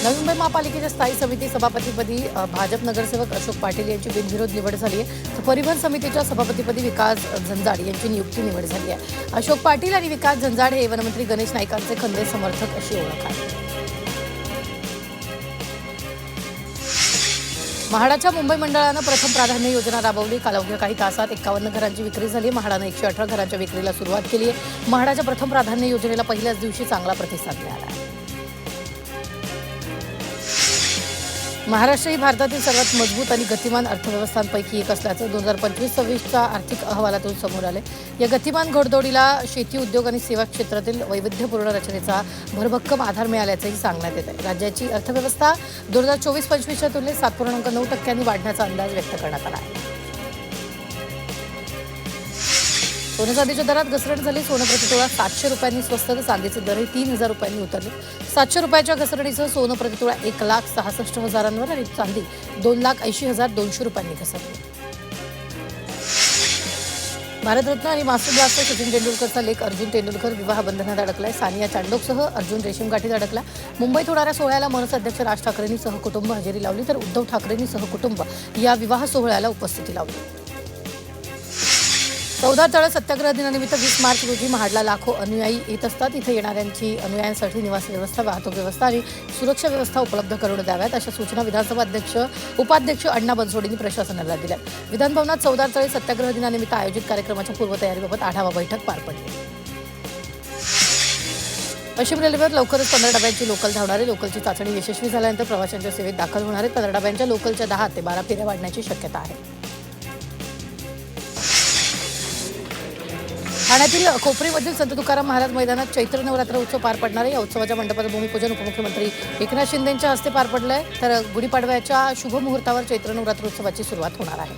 नवी मुंबई महापालिकेच्या स्थायी समिती सभापतीपदी भाजप नगरसेवक अशोक पाटील यांची बिनविरोध निवड झाली आहे, तर परिवहन समितीच्या सभापतीपदी विकास झंजाड यांची निवड झाली आहे. अशोक पाटील आणि विकास झंजाड हे वनमंत्री गणेश नाईकांचे खंदे समर्थक अशी ओळख आहे. म्हाडाच्या मुंबई मंडळानं प्रथम प्राधान्य योजना राबवली. काल अवघ्या काही तासात 51 घरांची विक्री झाली. म्हाडानं 118 घरांच्या विक्रीला सुरुवात केली आहे. म्हाडाच्या प्रथम प्राधान्य योजनेला पहिल्याच दिवशी चांगला प्रतिसाद मिळाला आहे. महाराष्ट्र ही भारतातील सर्वात मजबूत आणि गतिमान अर्थव्यवस्थांपैकी एक असल्याचं 2025-26च्या आर्थिक अहवालातून समोर आले. या गतिमान घोडदौडीला शेती, उद्योग आणि सेवा क्षेत्रातील वैविध्यपूर्ण रचनेचा भरभक्कम आधार मिळाल्याचंही सांगण्यात येत आहे. राज्याची अर्थव्यवस्था 2024-25च्या तुलनेत 7.9% वाढण्याचा अंदाज व्यक्त करण्यात आला आहे. सोने चांदीच्या दरात घसरण झाली. सोनं प्रतितोळा 700 रुपयांनी स्वस्त तर चांदीचे दरही 3000 रुपयांनी उतरले. 700 रुपयाच्या घसरणीसह सोनं प्रतितोळा 1,66,000 आणि चांदी 2,80,200 रुपयांनी घसरली. भारतरत्न आणि मास्टर ब्लास्टर सचिन तेंडुलकरचा लेक अर्जुन तेंडुलकर विवाह बंधनात अडकलाय. सानिया चांडोकसह अर्जुन रेशीमगाठीत अडकला. मुंबईत होणाऱ्या सोहळ्याला मनसे अध्यक्ष राज ठाकरेंनी सहकुटुंब हजेरी लावली, तर उद्धव ठाकरेंनी सहकुटुंब या विवाह सोहळ्याला उपस्थिती लावली. 14 तळ सत्याग्रह दिनानिमित्त 20 मार्च रोजी महाडला लाखो अनुयायी येत असतात. इथे येणाऱ्यांची अनुयायांसाठी निवास व्यवस्था, वाहतूक व्यवस्था आणि सुरक्षा व्यवस्था उपलब्ध करून द्याव्यात अशा सूचना विधानसभा उपाध्यक्ष अण्णा बनसोडेंनी प्रशासनाला दिल्या. विधानभवनात 14 तळे सत्याग्रह दिनानिमित्त आयोजित कार्यक्रमाच्या पूर्वतयारीबाबत आढावा बैठक पार पडली. पश्चिम रेल्वेवर लवकरच 15 डब्यांची लोकल धावणार आहे. लोकलची चाचणी यशस्वी झाल्यानंतर प्रवाशांच्या सेवेत दाखल होणार आहेत. 15 डब्यांच्या लोकलच्या 10 ते 12 फेऱ्या वाढण्याची शक्यता आहे. ठाण्यातील खोपरीमधील संत तुकाराम महाराज मैदानात चैत्र नवरात्र उत्सव पार पडणार आहे. या उत्सवाच्या मंडपाचं भूमिपूजन उपमुख्यमंत्री एकनाथ शिंदेंच्या हस्ते पार पडलं आहे, तर गुढीपाडव्याच्या शुभ मुहूर्तावर चैत्र नवरात्र उत्सवाची सुरुवात होणार आहे.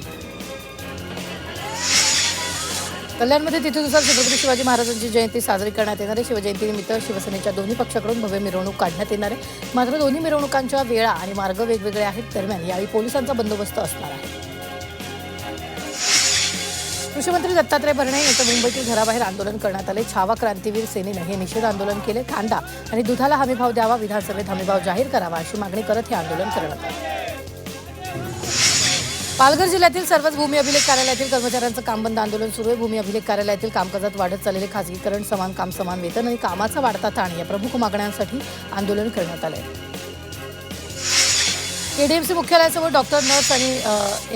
कल्याणमध्ये तिथीनुसार छत्रपती शिवाजी महाराजांची जयंती साजरी करण्यात येणार आहे. शिवजयंतीनिमित्त शिवसेनेच्या दोन्ही पक्षाकडून भव्य मिरवणूक काढण्यात येणार आहे. मात्र दोन्ही मिरवणुकांच्या वेळा आणि मार्ग वेगवेगळे आहेत. दरम्यान यावेळी पोलिसांचा बंदोबस्त असणार आहे. कृषीमंत्री दत्तात्रय भरणे यांचं मुंबईतील घराबाहेर आंदोलन करण्यात आले. छावा क्रांतीवीर सेनेनं हे निषेध आंदोलन केले. कांदा आणि दुधाला हमीभाव द्यावा, विधानसभेत हमीभाव जाहीर करावा अशी मागणी करत हे आंदोलन करण्यात आले. पालघर जिल्ह्यातील सर्वच भूमी अभिलेख कार्यालयातील कर्मचाऱ्यांचं काम बंद आंदोलन सुरू आहे. भूमी अभिलेख कार्यालयातील कामकाजात वाढत चाललेले खासगीकरण, समान काम समान वेतन आणि कामाचा वाढता ताण या प्रमुख मागण्यांसाठी आंदोलन करण्यात आले. केडीएमसी मुख्यालयासमोर डॉक्टर, नर्स आणि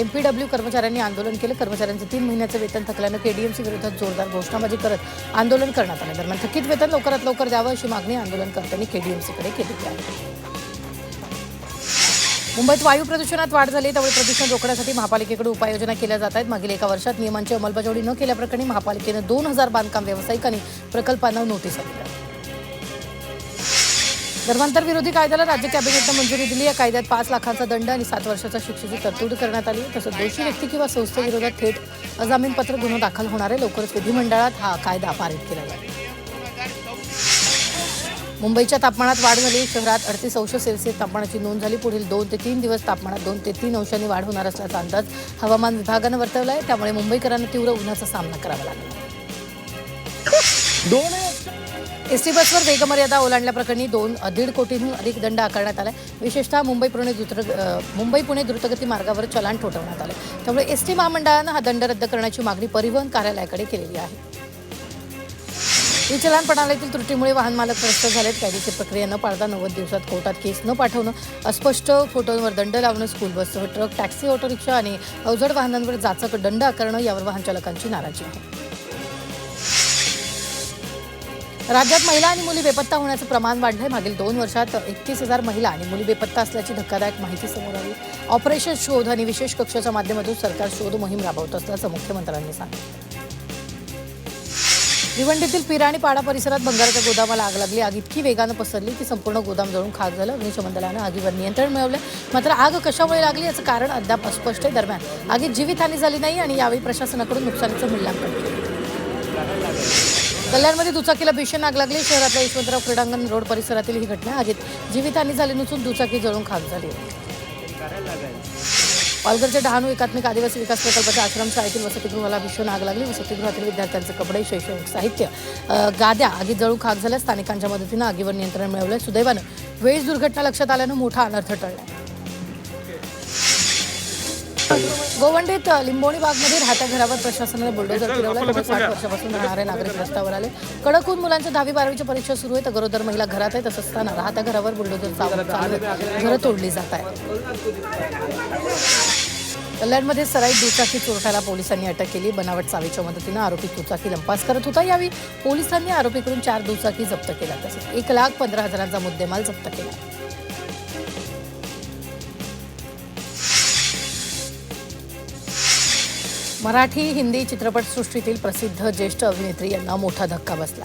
एमपीडब्ल्यू कर्मचाऱ्यांनी आंदोलन केलं. कर्मचाऱ्यांचं 3 महिन्याचं वेतन थकल्यानं केडीएमसी विरोधात जोरदार घोषणाबाजी करत आंदोलन करण्यात आलं. दरम्यान थकीत वेतन लवकरात लवकर द्यावं अशी मागणी आंदोलनकर्त्यांनी केडीएमसीकडे केली आहे. मुंबईत वायू प्रदूषणात वाढ झाली, त्यामुळे प्रदूषण रोखण्यासाठी महापालिकेकडे उपाययोजना केल्या जात आहेत. मागील एका वर्षात नियमांची अंमलबजावणी न केल्याप्रकरणी महापालिकेनं 2000 बांधकाम व्यावसायिक आणि प्रकल्पांना नोटीसा दिल्या. धर्मांतर विरोधी कायद्याला राज्य कॅबिनेटनं मंजुरी दिली. या कायद्यात 5 लाखांचा दंड आणि 7 वर्षाच्या शिक्षेची तरतूद करण्यात आली. तसंच दोषी व्यक्ती किंवा संस्थेविरोधात थेट अजामीनपत्र गुन्हा दाखल होणार आहे. लवकरच विधिमंडळात हा कायदा पारित केला जाईल. मुंबईच्या तापमानात वाढ झाली. शहरात 38°C तापमानाची नोंद झाली. पुढील 2 ते 3 दिवस तापमानात 2 ते 3 अंशांनी वाढ होणार असल्याचा अंदाज हवामान विभागानं वर्तवला आहे. त्यामुळे मुंबईकरांना तीव्र उन्हाचा सामना करावा लागला. एसटी बसवर वेगमर्यादा ओलांडल्याप्रकरणी 1.5 कोटींहून अधिक दंड आकारण्यात आला. विशेषतः मुंबई पुणे द्रुतगती मार्गावर चलान ठोठावण्यात आले. त्यामुळे एसटी महामंडळानं हा दंड रद्द करण्याची मागणी परिवहन कार्यालयाकडे केलेली आहे. ही चलान प्रणालीतील त्रुटीमुळे वाहन मालक त्रस्त झालेत. कायदेशीर प्रक्रिया न पाळता 90 दिवसात कोर्टात केस न पाठवणं, अस्पष्ट फोटोंवर दंड लावणं, स्कूल बससह ट्रक, टॅक्सी, ऑटो रिक्षा आणि अवजड वाहनांवर जाचक दंड आकारणं यावर वाहन चालकांची नाराजी आहे. राज्यात महिला आणि मुली बेपत्ता होण्याचं प्रमाण वाढलंय. मागील 2 वर्षात 31,000 महिला आणि मुली बेपत्ता असल्याची धक्कादायक माहिती समोर आली. ऑपरेशन शोध आणि विशेष कक्षाच्या माध्यमातून सरकार शोध मोहीम राबवत असल्याचं मुख्यमंत्र्यांनी सांगितलं. भिवंडीतील पिराणीपाडा परिसरात भंगाराच्या गोदामाला आग लागली. आग इतकी वेगानं पसरली की संपूर्ण गोदाम जळून खाक झालं. अग्निशमन दलानं आगीवर नियंत्रण मिळवलं. मात्र आग कशामुळे लागली याचं कारण अद्याप अस्पष्ट आहे. दरम्यान आगीत जीवितहानी झाली नाही आणि यावेळी प्रशासनाकडून नुकसानीचं मूल्यांकन केलं. कल्याणमध्ये दुचाकीला भीषण आग लागली. शहरातल्या यशवंतराव क्रीडांगण रोड परिसरातील ही घटना. आगीत जीवितहानी झाली नसून दुचाकी जळून खाक झाली. पालघरच्या डहाणू एकात्मिक आदिवासी विकास प्रकल्पाच्या आश्रमशाळेतील वसतिगृहाला भीषण आग लागली. वसतिगृहातील विद्यार्थ्यांचे कपडे, शैक्षणिक साहित्य, गाद्या आगीत जळून खाक झाल्या. स्थानिकांच्या मदतीनं आगीवर नियंत्रण मिळवलं. सुदैवानं वेळीच दुर्घटना लक्षात आल्यानं मोठा अनर्थ टळला. गोवंडीत लिंबोणी बागमध्ये राहत्या घरावर प्रशासनाने बुलडोझर फिरवला. 60 वर्षापासून राहणारे नागरिक रस्त्यावर आले. कडक ऊन, मुलांच्या 10वी-12वीची परीक्षा सुरू आहे तर गरोदर महिला घरात आहे. तसंच असताना राहत्या घरावर बुलडोझर चालवत घरं तोडली जात आहे. कल्याणमध्ये सराईत दुचाकी चोरट्याला पोलिसांनी अटक केली. बनावट चावीच्या मदतीनं आरोपी दुचाकी लंपास करत होता. यावेळी पोलिसांनी आरोपीकडून 4 दुचाकी जप्त केल्या. तसंच 1,15,000चा मुद्देमाल जप्त केला. मराठी, हिंदी चित्रपटसृष्टीतील प्रसिद्ध ज्येष्ठ अभिनेत्री यांना मोठा धक्का बसला.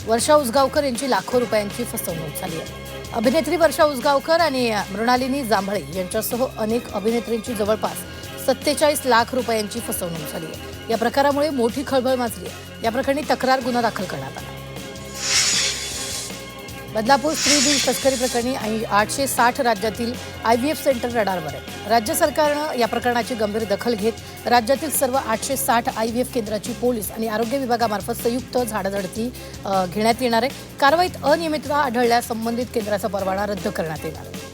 वर्षा उसगावकर यांची लाखो रुपयांची फसवणूक झाली आहे. अभिनेत्री वर्षा उसगावकर आणि मृणालिनी जांभळे यांच्यासह अनेक अभिनेत्रींची जवळपास 47 लाख रुपयांची फसवणूक झाली आहे. या प्रकारामुळे मोठी खळबळ माजली आहे. या प्रकरणी तक्रार गुन्हा दाखल करण्यात आला. बदलापूर स्त्री बीज तस्करी प्रकरणी 860 राज्यातील IVF सेंटर रडारवर आहे. राज्य सरकारनं या प्रकरणाची गंभीर दखल घेत राज्यातील सर्व 860 IVF केंद्राची पोलीस आणि आरोग्य विभागामार्फत संयुक्त झाडाझडती घेण्यात येणार आहे. कारवाईत अनियमितता आढळल्यास संबंधित केंद्राचा परवाना रद्द करण्यात येणार आहे.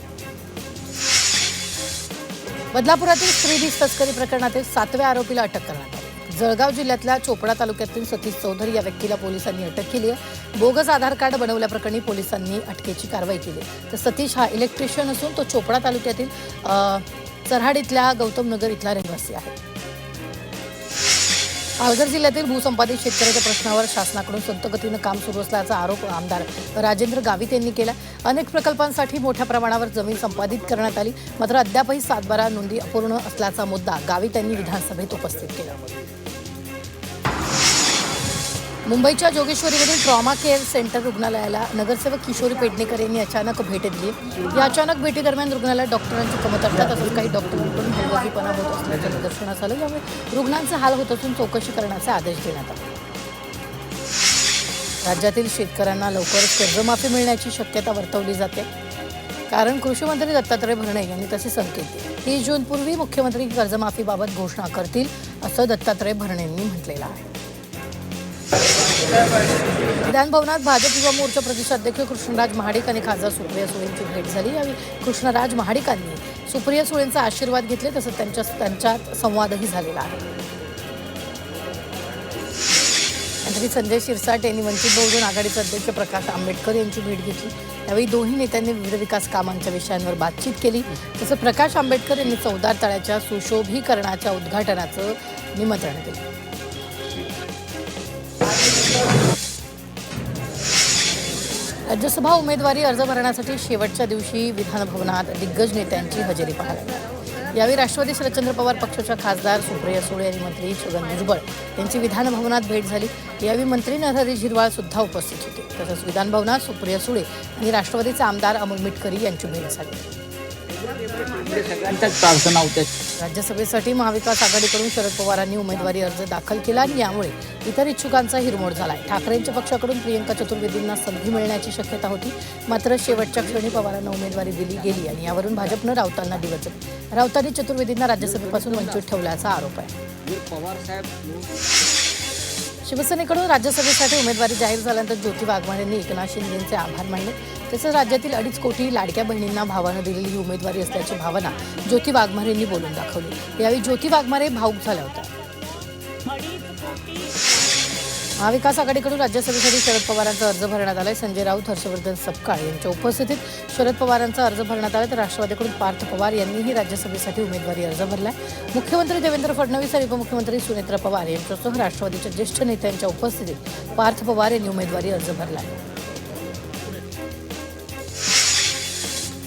बदलापुरातील स्त्री बीज तस्करी प्रकरणातील 7व्या आरोपीला अटक करण्यात आली. जळगाव जिल्ह्यातल्या चोपडा तालुक्यातील सतीश चौधरी या व्यक्तीला पोलिसांनी अटक केली आहे. बोगस आधार कार्ड बनवल्याप्रकरणी पोलिसांनी अटकेची कारवाई केली. तर सतीश हा इलेक्ट्रिशियन असून तो चोपडा तालुक्यातील चऱ्हाड इथल्या गौतम नगर इथला रहिवासी आहे. पालघर जिल्ह्यातील भूसंपादित शेतकऱ्याच्या प्रश्नावर शासनाकडून संतगतीनं काम सुरू असल्याचा आरोप आमदार राजेंद्र गावित यांनी केला. अनेक प्रकल्पांसाठी मोठ्या प्रमाणावर जमीन संपादित करण्यात आली. मात्र अद्यापही 7/12 नोंदी अपूर्ण असल्याचा मुद्दा गावित यांनी विधानसभेत उपस्थित केला. मुंबईच्या जोगेश्वरीमधील ट्रॉमा केअर सेंटर रुग्णालयाला नगरसेवक किशोरी पेडणेकर यांनी अचानक भेट दिली. या अचानक भेटीदरम्यान रुग्णालयात डॉक्टरांची कमतरता तसंच काही डॉक्टरांकडून हलगर्जीपणा होत असल्याचं निदर्शनास आलं. यामुळे रुग्णांचे हाल होत असून चौकशी करण्याचे आदेश देण्यात आले. राज्यातील शेतकऱ्यांना लवकरच कर्जमाफी मिळण्याची शक्यता वर्तवली जाते. कारण कृषी मंत्री दत्तात्रय भरणे यांनी तसे संकेत दिले. 30 जूनपूर्वी मुख्यमंत्री कर्जमाफीबाबत घोषणा करतील असं दत्तात्रय भरणेंनी म्हटलेलं आहे. विधानभवनात भाजप युवा मोर्चा प्रदेशाध्यक्ष कृष्णराज महाडिक आणि खासदार सुप्रिया सुळेंची भेट झाली. यावेळी कृष्णराज महाडिकांनी सुप्रिया सुळेंचा आशीर्वाद घेतले. तसंच त्यांच्यात संवादही झालेला आहे. मंत्री संजय शिरसाट यांनी वंचित बहुजन आघाडीचे अध्यक्ष प्रकाश आंबेडकर यांची भेट घेतली. यावेळी दोन्ही नेत्यांनी विविध विकास कामांच्या विषयांवर बातचीत केली. तसंच प्रकाश आंबेडकर यांनी चौदार तळ्याच्या सुशोभीकरणाच्या उद्घाटनाचं निमंत्रण दिलं. राज्यसभा उमेदवारी अर्ज भरण्यासाठी शेवटच्या दिवशी विधानभवनात दिग्गज नेत्यांची हजेरी पाहायला. यावेळी राष्ट्रवादी शरदचंद्र पवार पक्षाच्या खासदार सुप्रिया सुळे आणि मंत्री छगन भुजबळ यांची विधानभवनात भेट झाली. यावेळी मंत्री नरहरी झिरवाळ सुद्धा उपस्थित होते. तसंच विधानभवनात सुप्रिया सुळे आणि राष्ट्रवादीचे आमदार अमोल मिटकरी यांची भेट झाली. राज्यसभेसाठी महाविकास आघाडीकडून शरद पवारांनी उमेदवारी अर्ज दाखल केला आणि यामुळे इतर इच्छुकांचा हिरमोड झाला आहे. ठाकरेंच्या पक्षाकडून प्रियंका चतुर्वेदींना संधी मिळण्याची शक्यता होती. मात्र शेवटच्या क्षणी पवारांना उमेदवारी दिली गेली आणि यावरून भाजपनं राऊतांना डिवचलं. राऊतांनी चतुर्वेदींना राज्यसभेपासून वंचित ठेवल्याचा आरोप आहे. शिवसेनेकडून राज्यसभेसाठी उमेदवारी जाहीर झाल्यानंतर ज्योती वाघमारेंनी एकनाथ शिंदेंचे आभार मानले. तसंच राज्यातील 2.5 कोटी लाडक्या बहिणींना भावानं दिलेली ही उमेदवारी असल्याची भावना ज्योती वाघमारेंनी बोलून दाखवली. यावेळी ज्योती वाघमारे भावूक झाल्या होत्या. महाविकास आघाडीकडून राज्यसभेसाठी शरद पवारांचा अर्ज भरण्यात आलाय. संजय राऊत, हर्षवर्धन सपकाळ यांच्या उपस्थितीत शरद पवारांचा अर्ज भरण्यात आला. तर राष्ट्रवादीकडून पार्थ पवार यांनीही राज्यसभेसाठी उमेदवारी अर्ज भरलाय. मुख्यमंत्री देवेंद्र फडणवीस आणि उपमुख्यमंत्री सुनेत्रा पवार यांच्यासह राष्ट्रवादीच्या ज्येष्ठ नेत्यांच्या उपस्थितीत पार्थ पवार यांनी उमेदवारी अर्ज भरलाय.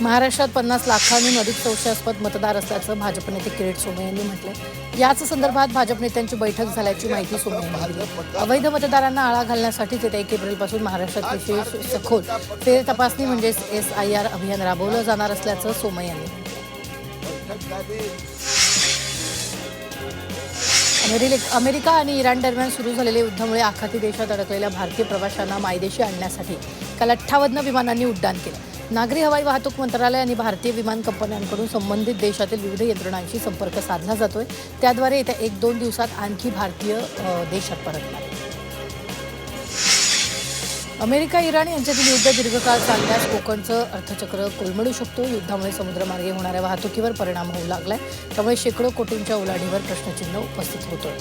महाराष्ट्रात 50 लाखांहून अधिक संशयास्पद मतदार असल्याचं भाजप नेते किरीट सोमय्या यांनी म्हटलंय. याच संदर्भात भाजप नेत्यांची बैठक झाल्याची माहिती सोमय्या यांनी दिली. अवैध मतदारांना आळा घालण्यासाठी येत्या 1 एप्रिलपासून महाराष्ट्रात विशेष सखोल फेर तपासणी म्हणजेच SIR अभियान राबवलं जाणार असल्याचं सोमय्या यांनी. अमेरिका आणि इराण दरम्यान सुरू झालेल्या युद्धामुळे आखाती देशात अडकलेल्या भारतीय प्रवाशांना मायदेशी आणण्यासाठी काल 58 विमानांनी उड्डाण केलं. नागरी हवाई वाहतूक मंत्रालय आणि भारतीय विमान कंपन्यांकडून संबंधित देशातील विविध यंत्रणांशी संपर्क साधला जातोय. त्याद्वारे येत्या 1-2 दिवसात आणखी भारतीय देशात परतणार. अमेरिका इराण यांच्यातील युद्ध दीर्घकाळ चालल्यास कोकणचं अर्थचक्र कोलमडू शकतो. युद्धामुळे समुद्रमार्गे होणाऱ्या वाहतुकीवर परिणाम होऊ लागलाय. त्यामुळे शेकडो कोटींच्या उलाढीवर प्रश्नचिन्ह उपस्थित होतोय.